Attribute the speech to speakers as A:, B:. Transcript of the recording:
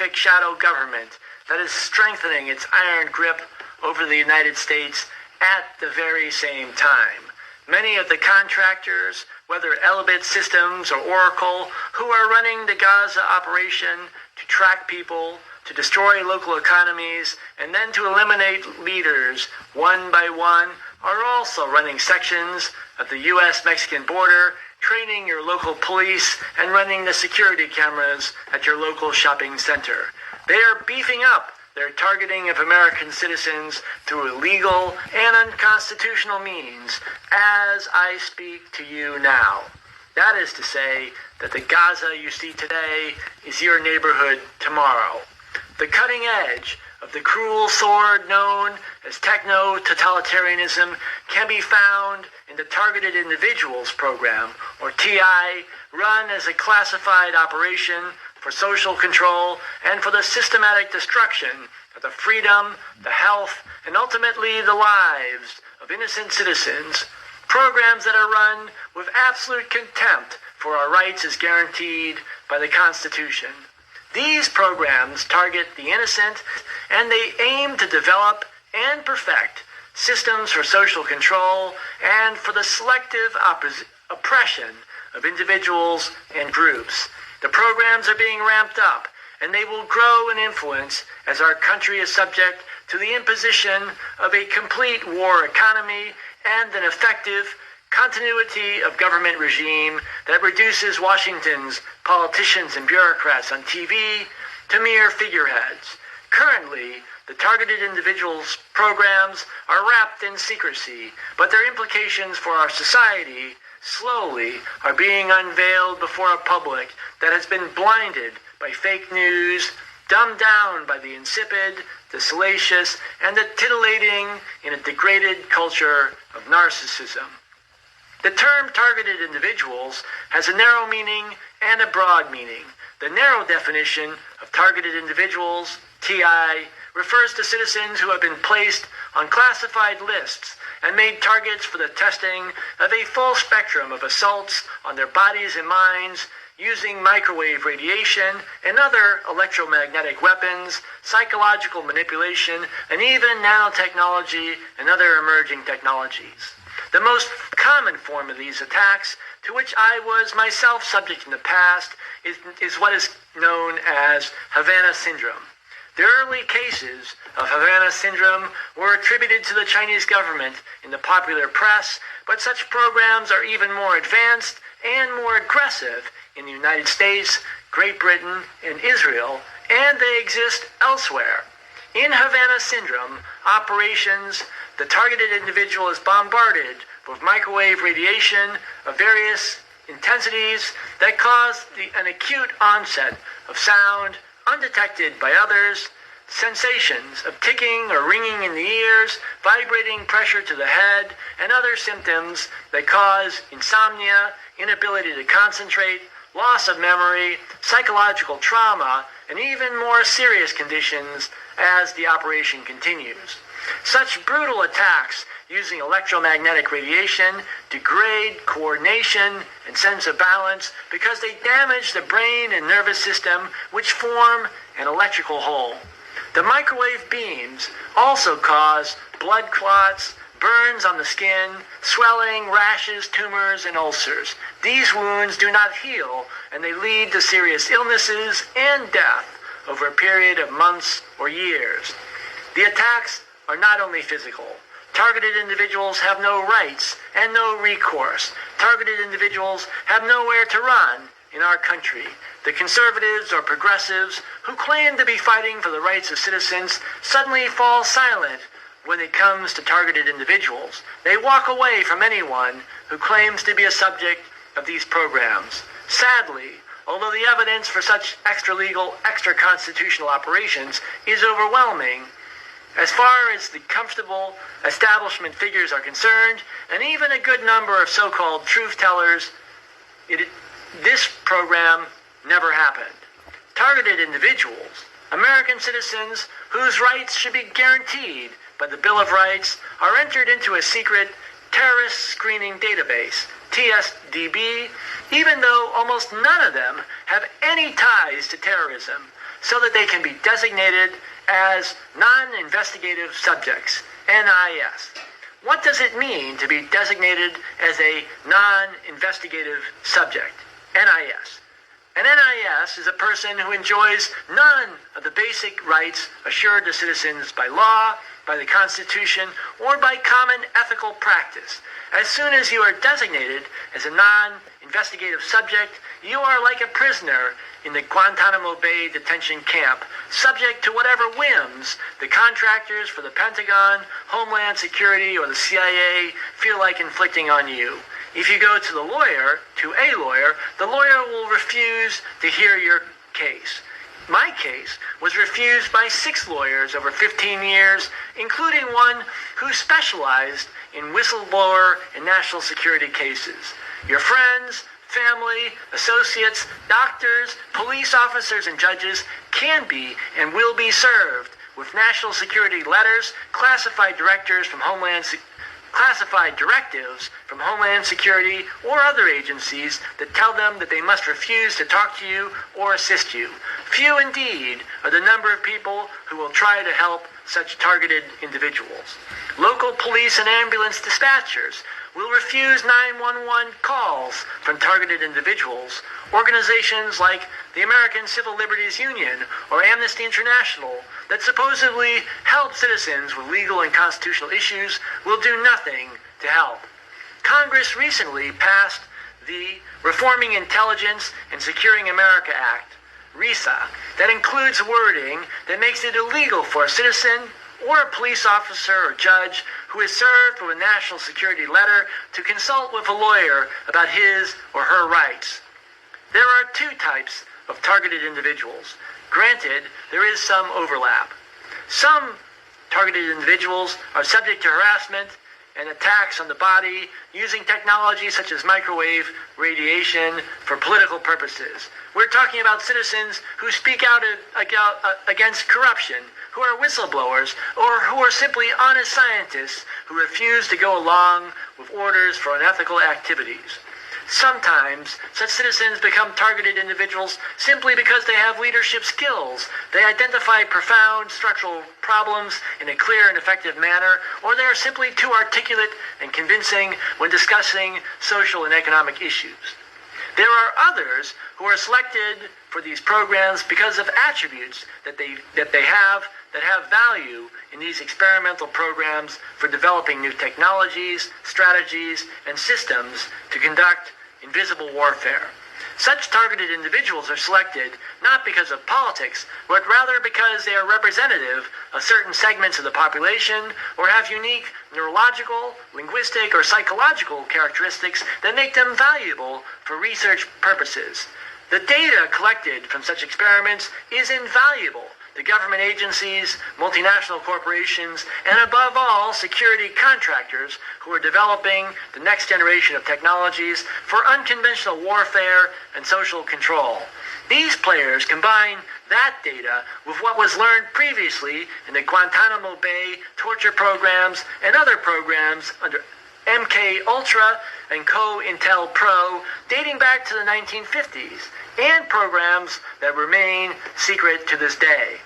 A: shadow government that is strengthening its iron grip over the United States at the very same time. Many of the contractors, whether Elbit Systems or Oracle, who are running the Gaza operation to track people, to destroy local economies, and then to eliminate leaders one by one, are also running sections of the U.S.-Mexican border, training your local police, and running the security cameras at your local shopping center. They are beefing up their targeting of American citizens through illegal and unconstitutional means as I speak to you now. That is to say that the Gaza you see today is your neighborhood tomorrow. The cutting edge of the cruel sword known as techno-totalitarianism can be found in the Targeted Individuals Program, or TI, run as a classified operation for social control and for the systematic destruction of the freedom, the health, and ultimately the lives of innocent citizens, programs that are run with absolute contempt for our rights as guaranteed by the Constitution. These programs target the innocent, and they aim to develop and perfect systems for social control and for the selective oppression of individuals and groups. The programs are being ramped up, and they will grow in influence as our country is subject to the imposition of a complete war economy and an effective continuity of government regime that reduces Washington's politicians and bureaucrats on TV to mere figureheads. Currently, the Targeted Individuals programs are wrapped in secrecy, but their implications for our society slowly are being unveiled before a public that has been blinded by fake news, dumbed down by the insipid, the salacious, and the titillating in a degraded culture of narcissism. The term targeted individuals has a narrow meaning and a broad meaning. The narrow definition of targeted individuals, TI, refers to citizens who have been placed on classified lists and made targets for the testing of a full spectrum of assaults on their bodies and minds using microwave radiation and other electromagnetic weapons, psychological manipulation, and even nanotechnology and other emerging technologies. The most common form of these attacks, to which I was myself subject in the past, is what is known as Havana Syndrome. The early cases of Havana Syndrome were attributed to the Chinese government in the popular press, but such programs are even more advanced and more aggressive in the United States, Great Britain, and Israel, and they exist elsewhere. In Havana Syndrome operations, the targeted individual is bombarded with microwave radiation of various intensities that cause an acute onset of sound undetected by others, sensations of ticking or ringing in the ears, vibrating pressure to the head, and other symptoms that cause insomnia, inability to concentrate, loss of memory, psychological trauma, and even more serious conditions as the operation continues. Such brutal attacks using electromagnetic radiation degrade coordination and sense of balance because they damage the brain and nervous system, which form an electrical whole. The microwave beams also cause blood clots, burns on the skin, swelling, rashes, tumors, and ulcers. These wounds do not heal, and they lead to serious illnesses and death over a period of months or years. The attacks are not only physical. Targeted individuals have no rights and no recourse. Targeted individuals have nowhere to run in our country. The conservatives or progressives who claim to be fighting for the rights of citizens suddenly fall silent when it comes to targeted individuals. They walk away from anyone who claims to be a subject of these programs. Sadly, although the evidence for such extra-legal, extra-constitutional operations is overwhelming, as far as the comfortable establishment figures are concerned, and even a good number of so-called truth-tellers, this program never happened. Targeted individuals, American citizens whose rights should be guaranteed by the Bill of Rights, are entered into a secret terrorist screening database, TSDB, even though almost none of them have any ties to terrorism. so that they can be designated as non-investigative subjects, NIS. What does it mean to be designated as a non-investigative subject, NIS? An NIS is a person who enjoys none of the basic rights assured to citizens by law, by the Constitution, or by common ethical practice. As soon as you are designated as a non-investigative subject, you are like a prisoner in the Guantanamo Bay detention camp, subject to whatever whims the contractors for the Pentagon, Homeland Security, or the CIA feel like inflicting on you. If you go to a lawyer, the lawyer will refuse to hear your case. My case was refused by 6 lawyers over 15 years, including one who specialized in whistleblower and national security cases. Your friends, family, associates, doctors, police officers, and judges can be and will be served with national security letters, classified directives from Homeland Security or other agencies that tell them that they must refuse to talk to you or assist you. Few indeed are the number of people who will try to help such targeted individuals. Local police and ambulance dispatchers will refuse 911 calls from targeted individuals. Organizations like the American Civil Liberties Union or Amnesty International that supposedly help citizens with legal and constitutional issues will do nothing to help. Congress recently passed the Reforming Intelligence and Securing America Act, RISA, that includes wording that makes it illegal for a citizen or a police officer or judge who is served with a national security letter to consult with a lawyer about his or her rights. There are 2 types of targeted individuals. Granted, there is some overlap. Some targeted individuals are subject to harassment and attacks on the body using technology such as microwave radiation for political purposes. We're talking about citizens who speak out against corruption, who are whistleblowers, or who are simply honest scientists who refuse to go along with orders for unethical activities. Sometimes, such citizens become targeted individuals simply because they have leadership skills. They identify profound structural problems in a clear and effective manner, or they are simply too articulate and convincing when discussing social and economic issues. There are others who are selected for these programs because of attributes that they have value in these experimental programs for developing new technologies, strategies, and systems to conduct invisible warfare. Such targeted individuals are selected not because of politics, but rather because they are representative of certain segments of the population or have unique neurological, linguistic, or psychological characteristics that make them valuable for research purposes. The data collected from such experiments is invaluable to government agencies, multinational corporations, and above all, security contractors who are developing the next generation of technologies for unconventional warfare and social control. These players combine that data with what was learned previously in the Guantanamo Bay torture programs and other programs under MK Ultra and COINTELPRO dating back to the 1950s, and programs that remain secret to this day.